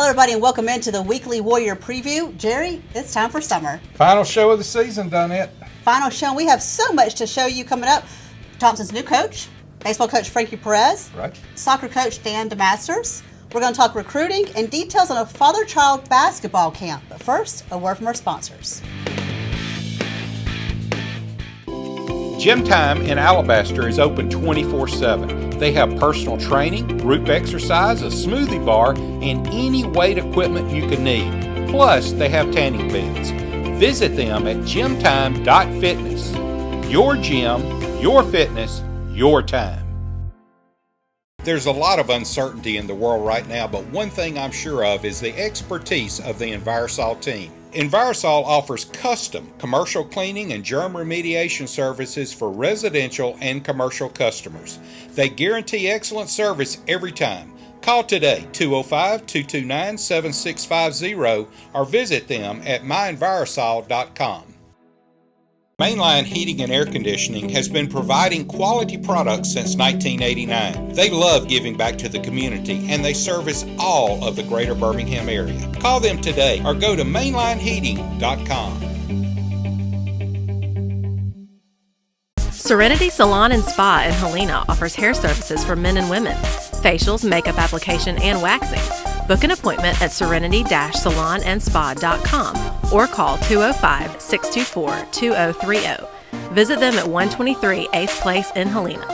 Hello, everybody, and welcome into the weekly Warrior Preview. Jerry, it's time for summer. Final show of the season, Donette. Final show. We have so much to show you coming up. Thompson's new coach, Baseball Coach Frankie Perez, Right. Soccer Coach Daniel DeMasters. We're going to talk recruiting and details on a father-child basketball camp. But first, a word from our sponsors. Gym Time in Alabaster is open 24/7. They have personal training, group exercise, a smoothie bar, and any weight equipment you can need. Plus, they have tanning beds. Visit them at gymtime.fitness. Your gym, your fitness, your time. There's a lot of uncertainty in the world right now, but one thing I'm sure of is the expertise of the Envirosol team. Envirosol offers custom commercial cleaning and germ remediation services for residential and commercial customers. They guarantee excellent service every time. Call today, 205-229-7650, or visit them at mynvirosol.com. Mainline Heating and Air Conditioning has been providing quality products since 1989. They love giving back to the community, and they service all of the greater Birmingham area. Call them today or go to mainlineheating.com. Serenity Salon and Spa in Helena offers hair services for men and women, facials, makeup application, and waxing. Book an appointment at serenity-salonandspa.com or call 205-624-2030. Visit them at 123 8th Place in Helena.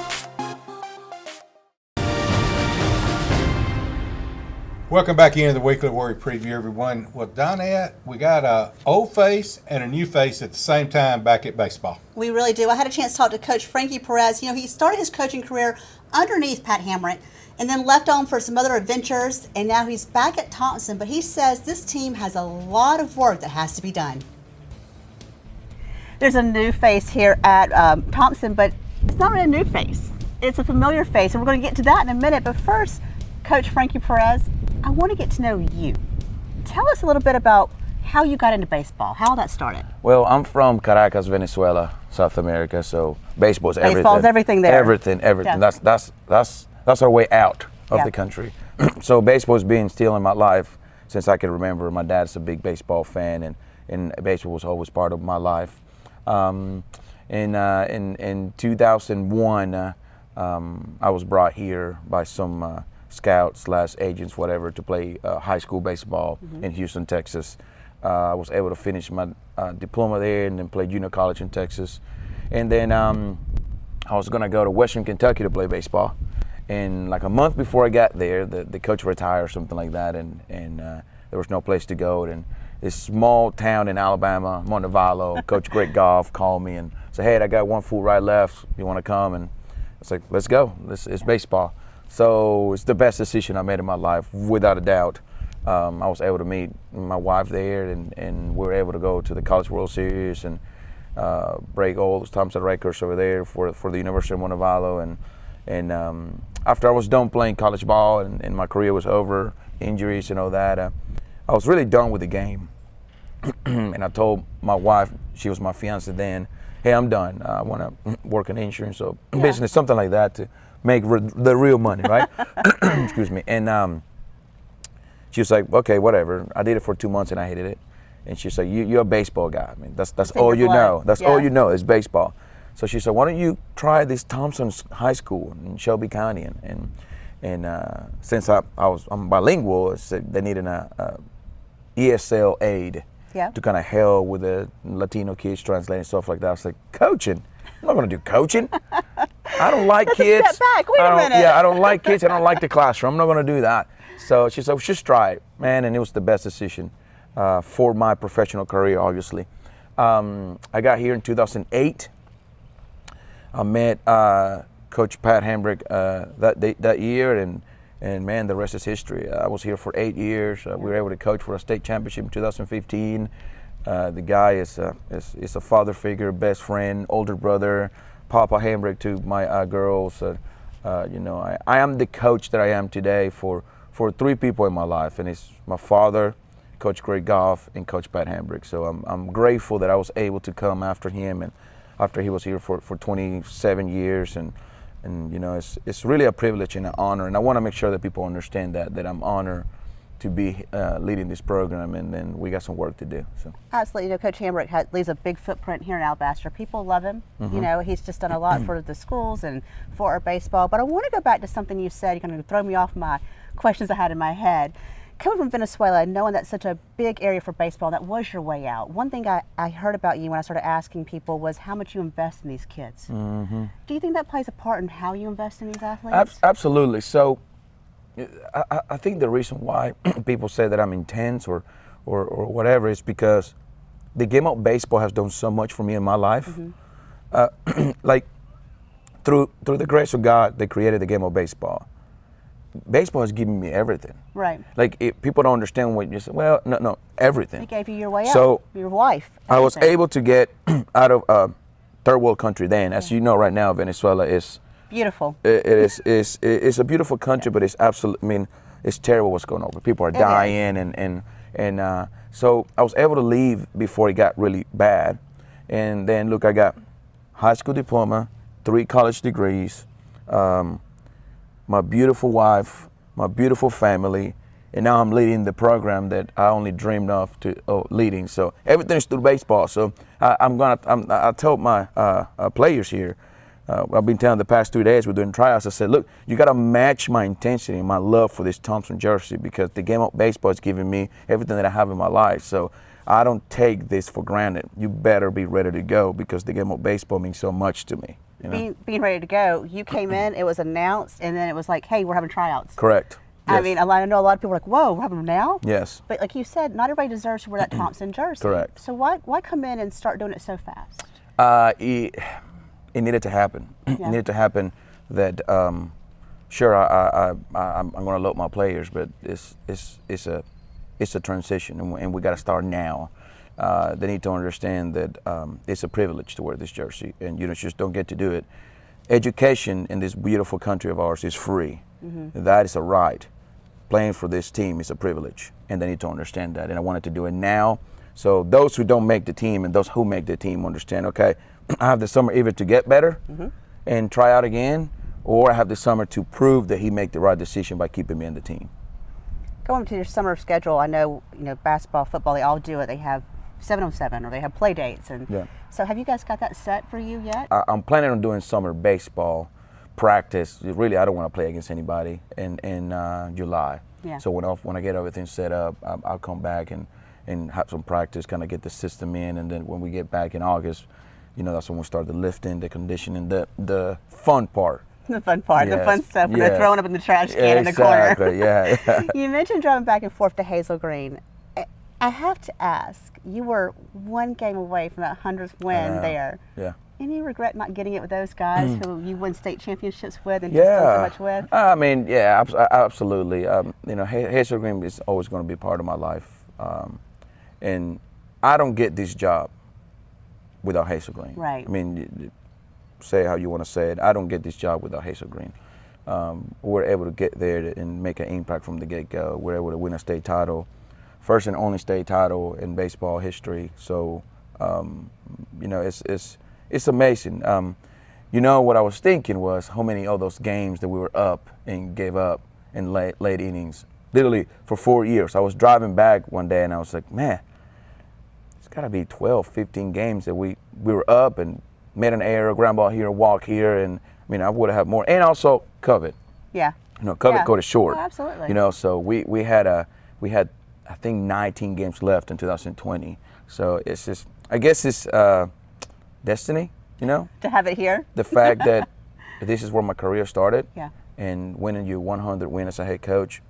Welcome back into the weekly Warrior Preview, everyone. Well, Donette, we got a old face and a new face at the same time back at baseball. We really do. I had a chance to talk to Coach Frankie Perez. You know, he started his coaching career underneath Pat Hamrick and then left on for some other adventures, and now he's back at Thompson. But he says this team has a lot of work that has to be done. There's a new face here at Thompson, but it's not really a new face. It's a familiar face, and we're going to get to that in a minute. But first, Coach Frankie Perez, I want to get to know you. Tell us a little bit about how you got into baseball, how that started. Well, I'm from Caracas, Venezuela, South America, so baseball's everything. Baseball's everything there. Everything. Yeah. That's our way out of Yeah. the country. So baseball's been still in my life since I can remember. My dad's a big baseball fan, and baseball was always part of my life. In 2001, I was brought here by some scouts / agents, whatever, to play high school baseball in Houston, Texas. I was able to finish my diploma there and then play junior college in Texas. And then I was going to go to Western Kentucky to play baseball. And like a month before I got there, the coach retired or something like that, and there was no place to go. And this small town in Alabama, Montevallo, Coach Greg Goff called me and said, "Hey, I got one full ride left. You want to come?" And I was like, "Let's go. It's baseball." So it's the best decision I made in my life, without a doubt. I was able to meet my wife there, and we were able to go to the College World Series and break all those Thompson records over there for the University of Montevallo. And after I was done playing college ball and my career was over, injuries and all that, I was really done with the game. And I told my wife, she was my fiance then, "Hey, I'm done. I want to work in insurance or business, something like that, to make the real money," right? Excuse me. And she was like, "Okay, whatever." I did it for 2 months and I hated it. And she said, "You're a baseball guy. I mean, that's all you know. That's all you know is baseball." So she said, "Why don't you try this Thompson's High School in Shelby County?" And since I'm bilingual, they needed a ESL aide to kind of help with the Latino kids translating stuff like that. I was like, "Coaching? I'm not going to do coaching. I don't like kids. Step back. Wait a minute. Yeah, I don't like kids. I don't like the classroom. I'm not going to do that." So she said, "Well, just try it, man." And it was the best decision for my professional career, obviously. I got here in 2008. I met Coach Pat Hamrick that year, and man, the rest is history. I was here for 8 years. We were able to coach for a state championship in 2015. The guy is a father figure, best friend, older brother, Papa Hamrick to my girls. I am the coach that I am today for three people in my life, and it's my father, Coach Greg Goff, and Coach Pat Hamrick. So I'm grateful that I was able to come after him and after he was here for 27 years, and you know, it's really a privilege and an honor, and I want to make sure that people understand that I'm honored to be leading this program, and then we got some work to do. So. Absolutely. You know, Coach Hambrick leaves a big footprint here in Alabaster. People love him. You know, he's just done a lot for the schools and for our baseball. But I want to go back to something you said. You're going to throw me off my questions I had in my head. Coming from Venezuela, knowing that's such a big area for baseball, that was your way out. One thing I heard about you when I started asking people was how much you invest in these kids. Do you think that plays a part in how you invest in these athletes? Absolutely. So I think the reason why people say that I'm intense or whatever is because the game of baseball has done so much for me in my life. Like through the grace of God, they created the game of baseball. Baseball has given me everything. Right. Like people don't understand what you say. Well, no, everything. They gave you your way out. So your wife. Everything. I was able to get out of a third world country then. As you know, right now, Venezuela is beautiful. It's a beautiful country, but it's absolutely. I mean, it's terrible what's going on. People are dying, and so I was able to leave before it got really bad. And then look, I got high school diploma, 3 college degrees, my beautiful wife, my beautiful family, and now I'm leading the program that I only dreamed of leading. So everything's through baseball. So I told my players here. I've been telling the past 2 days we're doing tryouts. I said, look, you got to match my intensity and my love for this Thompson jersey, because the game of baseball is giving me everything that I have in my life. So I don't take this for granted. You better be ready to go, because the game of baseball means so much to me. You know? Being ready to go, you came in, it was announced, and then it was like, hey, we're having tryouts. Correct. I Yes. mean, I know a lot of people are like, whoa, we're having them now? Yes. But like you said, not everybody deserves to wear that Thompson jersey. Correct. So why come in and start doing it so fast? It needed to happen. It needed to happen that, sure, I'm going to load my players, but it's a transition, and we got to start now. They need to understand that it's a privilege to wear this jersey, and you just don't get to do it. Education in this beautiful country of ours is free. That is a right. Playing for this team is a privilege, and they need to understand that. And I wanted to do it now, so those who don't make the team and those who make the team understand, okay, I have the summer either to get better and try out again, or I have the summer to prove that he made the right decision by keeping me in the team. Going to your summer schedule, I know, basketball, football, they all do it. They have 7-on-7, or they have play dates. And so have you guys got that set for you yet? I'm planning on doing summer baseball practice. Really, I don't want to play against anybody in July. So when I get everything set up, I'll come back and have some practice, kind of get the system in, and then when we get back in August, that's when we start the lifting, the conditioning, the fun part. The fun part, the fun stuff, when they're throwing up in the trash can in the corner. You mentioned driving back and forth to Hazel Green. I have to ask, you were one game away from that 100th win there. Any regret not getting it with those guys who you won state championships with and just done so much with? I mean, absolutely. Hazel Green is always going to be part of my life. And I don't get this job without Hazel Green. Right. I mean, say how you want to say it. I don't get this job without Hazel Green. We're able to get there and make an impact from the get-go. We're able to win a state title, first and only state title in baseball history. So, it's amazing. What I was thinking was how many of those games that we were up and gave up in late innings. Literally for 4 years. I was driving back one day and I was like, man, it's got to be 12, 15 games that we were up and made an error, ground ball here, walk here, and I mean, I would have had more. And also COVID. Yeah. COVID got it short. Oh, absolutely. So we had I think 19 games left in 2020. So it's just, I guess it's destiny, To have it here. The fact that this is where my career started. Yeah. And winning your 100 win as a head coach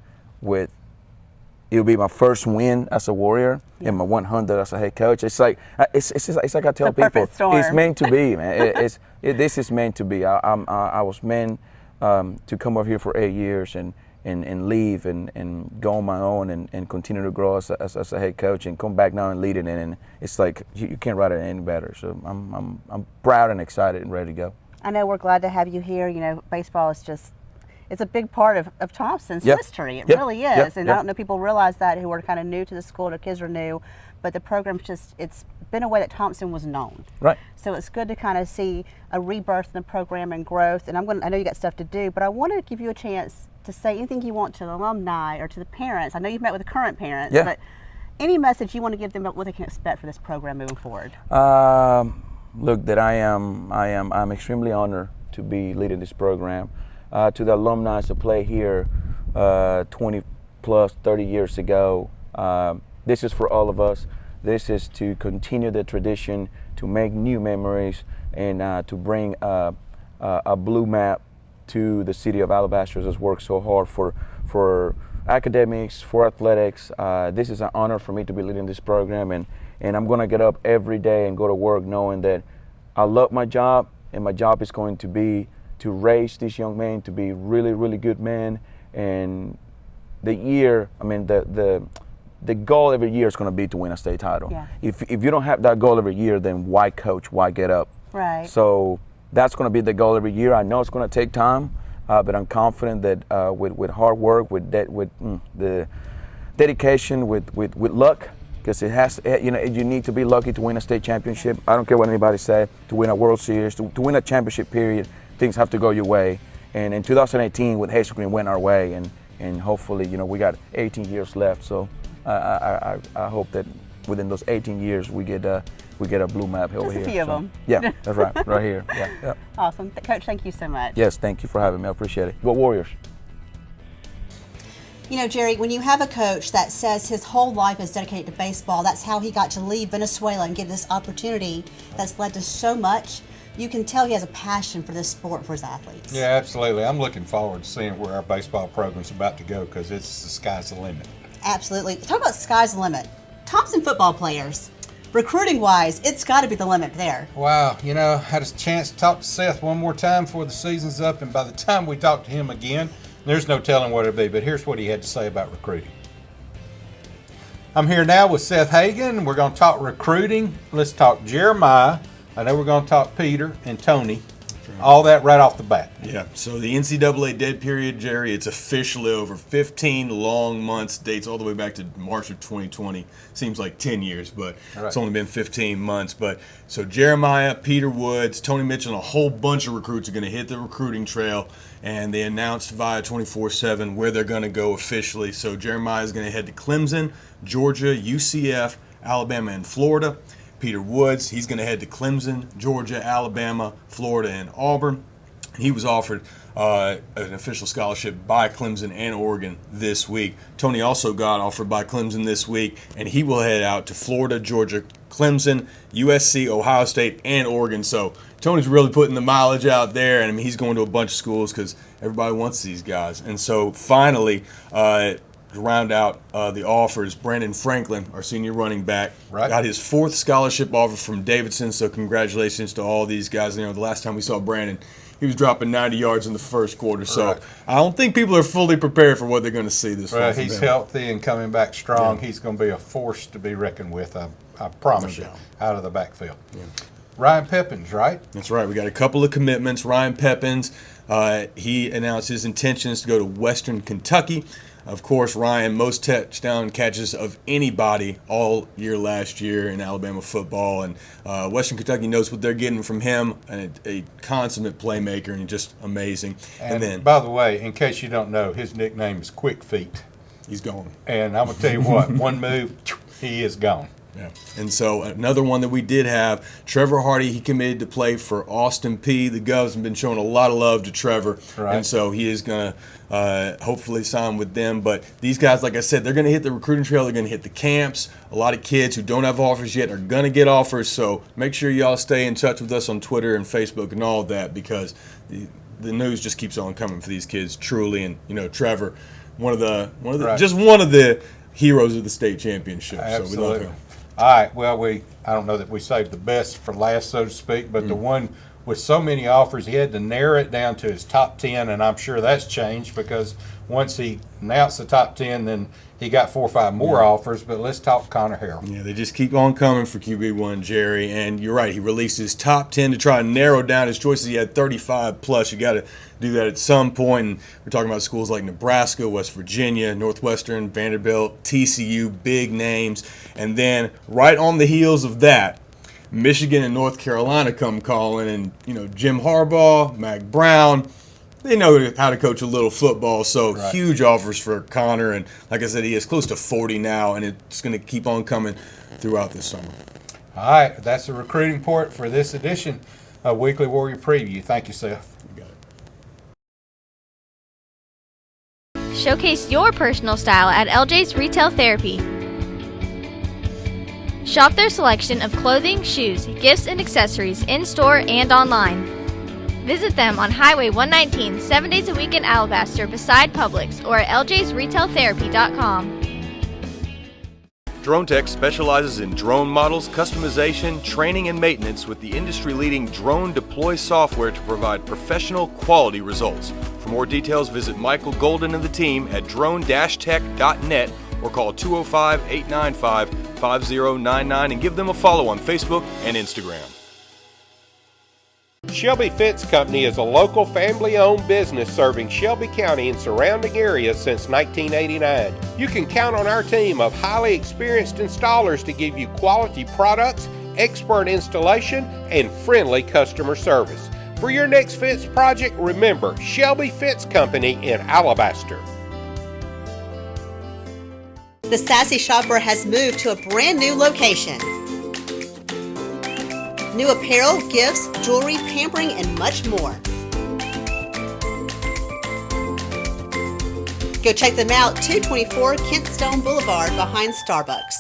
it'll be my first win as a Warrior and my 100 as a head coach. It's like it's like I tell people, it's meant to be, man. This is meant to be. I was meant to come over here for 8 years and leave and go on my own and continue to grow as a head coach and come back now and lead it. And it's like you can't write it any better. So I'm proud and excited and ready to go. I know we're glad to have you here. Baseball is just. It's a big part of Thompson's history. It really is. And I don't know if people realize that who are kind of new to the school, their kids are new, but the program's it's been a way that Thompson was known. Right. So it's good to kind of see a rebirth in the program and growth. And I know you got stuff to do, but I want to give you a chance to say anything you want to the alumni or to the parents. I know you've met with the current parents, Yeah. but any message you want to give them about what they can expect for this program moving forward? Look, that I'm extremely honored to be leading this program. To the alumni that play here 20 plus 30 years ago, this is for all of us. This is to continue the tradition, to make new memories, and to bring a blue map to the city of Alabaster that's worked so hard for academics, for athletics. This is an honor for me to be leading this program, and I'm going to get up every day and go to work knowing that I love my job, and my job is going to be to raise these young men to be really, really good men. And the goal every year is going to be to win a state title. Yeah. If you don't have that goal every year, then why coach? Why get up? Right. So that's going to be the goal every year. I know it's going to take time, but I'm confident that with hard work, with the dedication, with luck, because it has, you need to be lucky to win a state championship. I don't care what anybody says. To win a World Series, to win a championship period, things have to go your way. And in 2018, with Hazel Green, went our way, and hopefully, we got 18 years left. So I hope that within those 18 years, we get a blue map over here. Just a few of them. Yeah, that's right here. Yeah. Awesome. Coach, thank you so much. Yes, thank you for having me. I appreciate it. Go Warriors. Jerry, when you have a coach that says his whole life is dedicated to baseball, that's how he got to leave Venezuela and get this opportunity that's led to so much, you can tell he has a passion for this sport for his athletes. Yeah, absolutely. I'm looking forward to seeing where our baseball program's about to go because it's the sky's the limit. Absolutely. Talk about sky's the limit. Thompson football players, recruiting-wise, it's got to be the limit there. Wow, I had a chance to talk to Seth one more time before the season's up, and by the time we talk to him again, there's no telling what it'll be, but here's what he had to say about recruiting. I'm here now with Seth Hagan. We're going to talk recruiting. Let's talk Jeremiah. I know we're going to talk Peter and Tony. All that right off the bat. Yeah, so the NCAA dead period, Jerry, it's officially over. 15 long months, dates all the way back to March of 2020. Seems like 10 years, but It's only been 15 months. But so Jeremiah, Peter Woods, Tony Mitchell, and a whole bunch of recruits are going to hit the recruiting trail, and they announced via 24/7 where they're going to go officially. So Jeremiah is going to head to Clemson, Georgia, UCF, Alabama, and Florida. Peter Woods, he's going to head to Clemson, Georgia, Alabama, Florida, and Auburn. He was offered an official scholarship by Clemson and Oregon this week. Tony also got offered by Clemson this week, and he will head out to Florida, Georgia, Clemson, USC, Ohio State, and Oregon. So Tony's really putting the mileage out there, and he's going to a bunch of schools because everybody wants these guys. And so finally, to round out the offers, Brandon Franklin, our senior running back, got his 4th scholarship offer from Davidson. So congratulations to all these guys. The last time we saw Brandon, he was dropping 90 yards in the first quarter. So I don't think people are fully prepared for what they're going to see this fall. He's healthy and coming back strong. Yeah. He's going to be a force to be reckoned with, I promise you, out of the backfield. Yeah. Ryan Pepins, right? That's right. We got a couple of commitments. Ryan Pepins, he announced his intentions to go to Western Kentucky. Of course, Ryan, most touchdown catches of anybody all year last year in Alabama football. And Western Kentucky knows what they're getting from him, and a consummate playmaker and just amazing. And then, by the way, in case you don't know, his nickname is Quick Feet. He's gone. And I'm going to tell you what, one move, he is gone. Yeah. And so another one that we did have, Trevor Hardy, he committed to play for Austin Peay. The Govs have been showing a lot of love to Trevor. Right. And so he is going to hopefully sign with them. But these guys, like I said, they're going to hit the recruiting trail. They're going to hit the camps. A lot of kids who don't have offers yet are going to get offers. So make sure y'all stay in touch with us on Twitter and Facebook and all of that, because the news just keeps on coming for these kids, truly. And, Trevor, one of the heroes of the state championship. Absolutely. So we love him. All right, well, I don't know that we saved the best for last, so to speak, but the one with so many offers, he had to narrow it down to his top 10, and I'm sure that's changed because once he announced the top 10, then he got 4 or 5 more offers. But let's talk Connor Harrell. Yeah, they just keep on coming for QB1, Jerry, and you're right. He released his top 10 to try and narrow down his choices. He had 35 plus. You got to do that at some point. And we're talking about schools like Nebraska, West Virginia, Northwestern, Vanderbilt, TCU, big names. And then right on the heels of that, Michigan and North Carolina come calling, and Jim Harbaugh, Mac Brown, they know how to coach a little football. So huge offers for Connor, and like I said, he is close to 40 now, and it's going to keep on coming throughout this summer. All right, that's the recruiting report for this edition of Weekly Warrior Preview. Thank you, Seth. You got it. Showcase your personal style at LJ's Retail Therapy. Shop their selection of clothing, shoes, gifts, and accessories in-store and online. Visit them on Highway 119, 7 days a week in Alabaster beside Publix or at ljsretailtherapy.com. Drone Tech specializes in drone models, customization, training, and maintenance with the industry-leading drone deploy software to provide professional quality results. For more details, visit Michael Golden and the team at drone-tech.net or call 205-895-5099 and give them a follow on Facebook and Instagram. Shelby Fence Company is a local family-owned business serving Shelby County and surrounding areas since 1989. You can count on our team of highly experienced installers to give you quality products, expert installation, and friendly customer service. For your next fence project, remember Shelby Fence Company in Alabaster. The Sassy Shopper has moved to a brand new location. New apparel, gifts, jewelry, pampering, and much more. Go check them out, 224 Kentstone Boulevard behind Starbucks.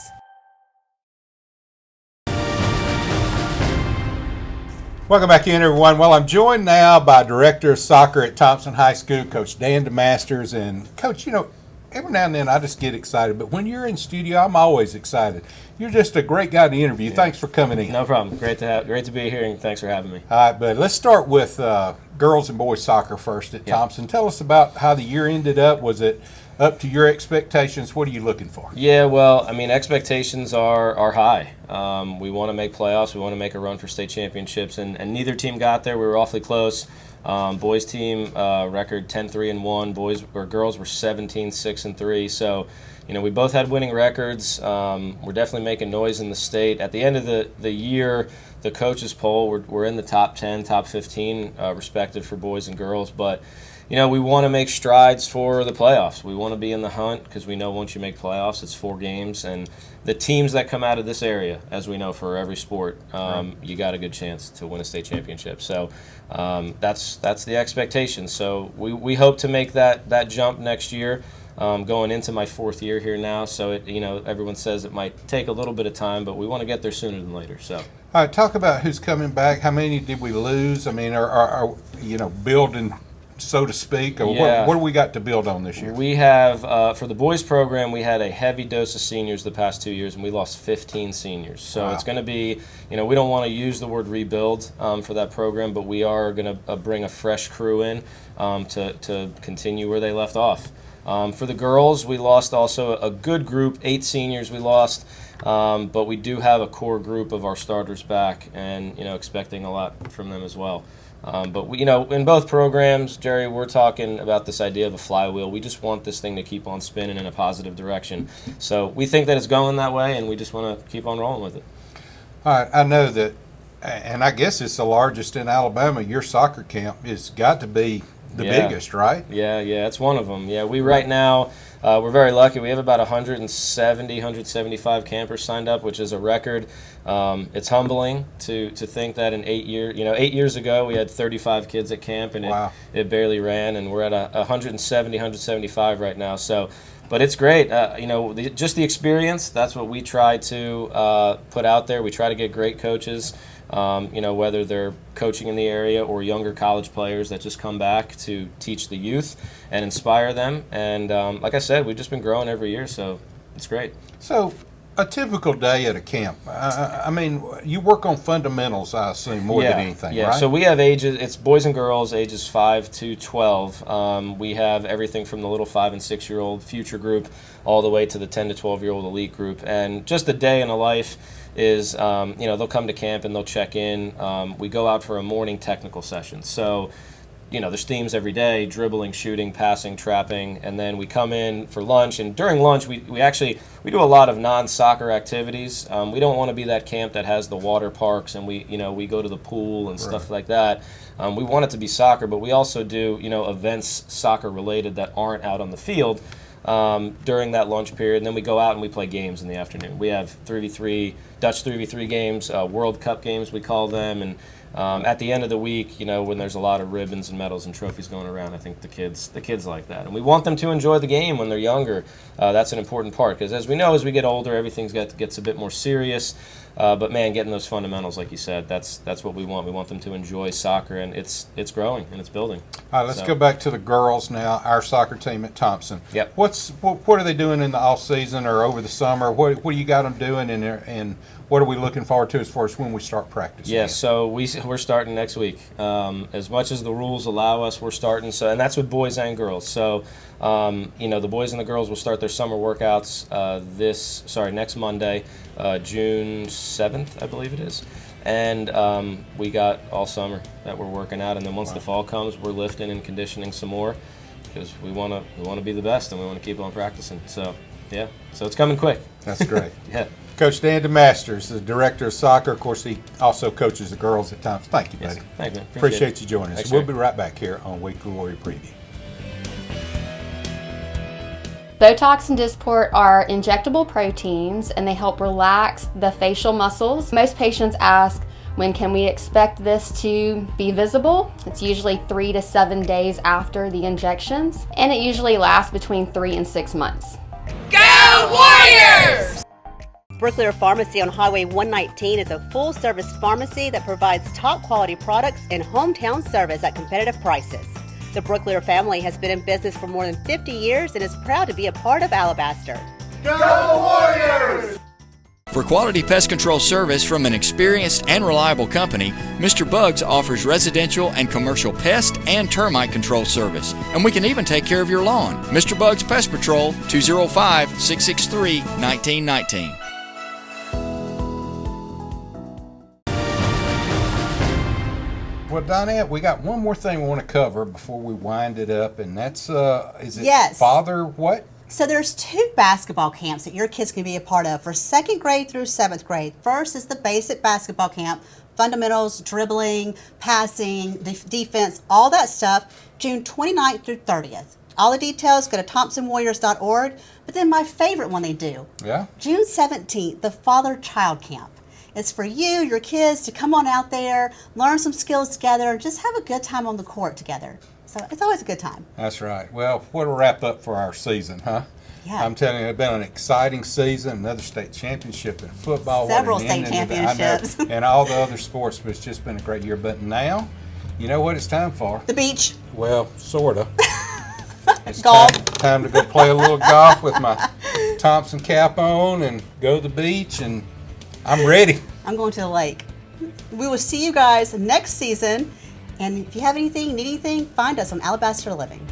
Welcome back in, everyone. Well, I'm joined now by Director of Soccer at Thompson High School, Coach Dan DeMasters. And Coach, you know, every now and then I just get excited, but when you're in studio, I'm always excited. You're just a great guy to interview. Yeah. Thanks for coming in. No problem. Great to be here, and thanks for having me. All right, but let's start with girls and boys soccer first at Thompson. Tell us about how the year ended up. Was it up to your expectations? What are you looking for? Yeah, well, I mean, expectations are high. We want to make playoffs. We want to make a run for state championships, and neither team got there. We were awfully close. Boys team record 10-3-1. Girls were 17-6-3. So, you know, we both had winning records. We're definitely making noise in the state. At the end of the year, the coaches poll, we're in the top 10, top 15 respective for boys and girls. But, you know, we want to make strides for the playoffs. We want to be in the hunt because we know once you make playoffs, it's 4 games. And the teams that come out of this area, as we know for every sport, you got a good chance to win a state championship. So that's the expectation. So we hope to make that jump next year. Going into my 4th year here now, so everyone says it might take a little bit of time, but we want to get there sooner than later. So, all right, talk about who's coming back. How many did we lose? I mean, are building, so to speak, or what do we got to build on this year? We have for the boys program, we had a heavy dose of seniors the past 2 years, and we lost 15 seniors. So It's going to be, we don't want to use the word rebuild for that program, but we are going to bring a fresh crew in to continue where they left off. For the girls, we lost also a good group, 8 seniors we lost, but we do have a core group of our starters back, and expecting a lot from them as well. But we, in both programs, Jerry, we're talking about this idea of a flywheel. We just want this thing to keep on spinning in a positive direction. So we think that it's going that way, and we just want to keep on rolling with it. All right, I know that, and I guess it's the largest in Alabama. Your soccer camp has got to be the biggest, right? Yeah, it's one of them. Yeah, we right now, we're very lucky. We have about 175 campers signed up, which is a record. It's humbling to think that in 8 years, 8 years ago we had 35 kids at camp, and it barely ran, and we're at 175 right now. So, but it's great. Just the experience, that's what we try to put out there. We try to get great coaches. Whether they're coaching in the area or younger college players that just come back to teach the youth and inspire them. And like I said, we've just been growing every year, so it's great. So a typical day at a camp, I mean, you work on fundamentals, I assume, more than anything, right? So we have ages, it's boys and girls, ages 5 to 12. We have everything from the little 5 and 6-year-old future group all the way to the 10 to 12-year-old elite group. And just a day in a life is, they'll come to camp and they'll check in. We go out for a morning technical session. So there's themes every day: dribbling, shooting, passing, trapping, and then we come in for lunch. And during lunch, we do a lot of non-soccer activities. We don't want to be that camp that has the water parks and we go to the pool and stuff like that. We want it to be soccer, but we also do events soccer related that aren't out on the field during that lunch period. And then we go out and we play games in the afternoon. We have Dutch 3v3 games, World Cup games we call them, and at the end of the week, when there's a lot of ribbons and medals and trophies going around, I think the kids like that. And we want them to enjoy the game when they're younger. That's an important part, because as we know, as we get older, everything gets a bit more serious. But man, getting those fundamentals, like you said, that's what we want. We want them to enjoy soccer, and it's growing and it's building. All right, let's go back to the girls now. Our soccer team at Thompson. Yep. What are they doing in the off season or over the summer? What do you got them doing, and what are we looking forward to as far as when we start practicing? Yeah, so we're starting next week. As much as the rules allow us, we're starting. So, and that's with boys and girls. So, the boys and the girls will start their summer workouts next Monday, June 7th, I believe it is. And we got all summer that we're working out, and then once the fall comes, we're lifting and conditioning some more, because we want to be the best and we want to keep on practicing. So yeah, so it's coming quick. That's great. Yeah. Coach Dan DeMasters, the director of soccer. Of course, he also coaches the girls at Thompson. Thank you, buddy. Yes. Thank you. Appreciate you joining us. Thanks, We'll sir. be right back here on Weekly Warrior Preview. Botox and Dysport are injectable proteins, and they help relax the facial muscles. Most patients ask, when can we expect this to be visible? It's usually 3 to 7 days after the injections, and it usually lasts between 3 and 6 months. Go Warriors! Bricklayer Pharmacy on Highway 119 is a full-service pharmacy that provides top-quality products and hometown service at competitive prices. The Bricklayer family has been in business for more than 50 years and is proud to be a part of Alabaster. Go Warriors! For quality pest control service from an experienced and reliable company, Mr. Bugs offers residential and commercial pest and termite control service. And we can even take care of your lawn. Mr. Bugs Pest Patrol, 205-663-1919. Well, Donette, we got one more thing we want to cover before we wind it up, and that's, is it Yes. Father what? So there's 2 basketball camps that your kids can be a part of for 2nd grade through 7th grade. First is the basic basketball camp, fundamentals, dribbling, passing, defense, all that stuff, June 29th through 30th. All the details, go to thompsonwarriors.org. But then my favorite one they do, June 17th, the father-child camp. It's for you, your kids, to come on out there, learn some skills together, and just have a good time on the court together. So it's always a good time. That's right. Well, what a wrap up for our season, huh? Yeah. I'm telling you, it's been an exciting season. Another state championship in football. Several what an state end into championships. I know, and all the other sports, but it's just been a great year. But now, you know what it's time for? The beach. Well, sort of. It's Golf. time to go play a little golf with my Thompson cap on and go to the beach, and I'm ready. I'm going to the lake. We will see you guys next season. And if you have anything, need anything, find us on Alabaster Living.